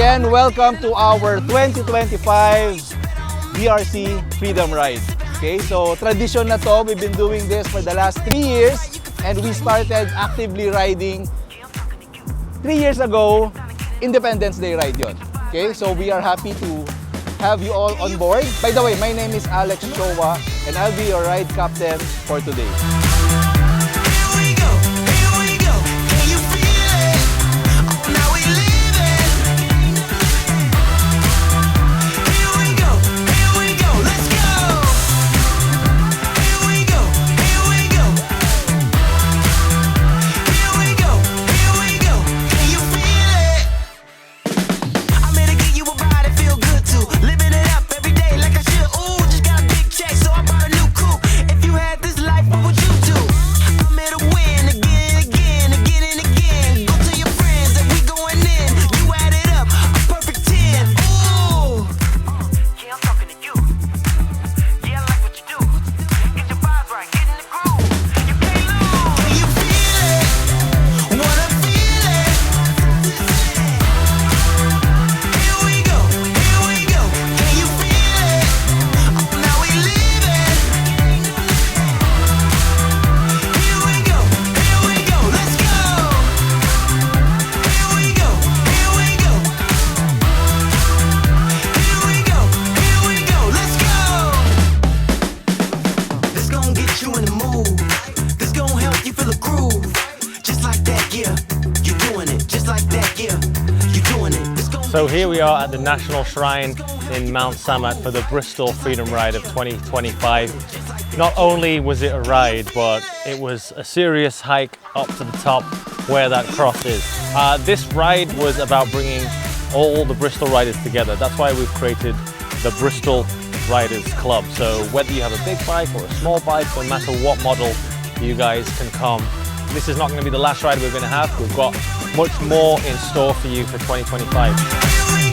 again, welcome to our 2025 BRC Freedom Ride. Okay, so tradition na to, we've been doing this for the last 3 years and we started actively riding 3 years ago, Independence Day ride yon. Okay, so we are happy to have you all on board. By the way, my name is Alex Chowa and I'll be your ride captain for today. So here we are at the National Shrine in Mount Samat for the Bristol Freedom Ride of 2025. Not only was it a ride, but it was a serious hike up to the top where that cross is. This ride was about bringing all the Bristol riders together. That's why we've created the Bristol Riders Club. So whether you have a big bike or a small bike, no matter what model, you guys can come. This is not going to be the last ride we're going to have. We've got much more in store for you for 2025.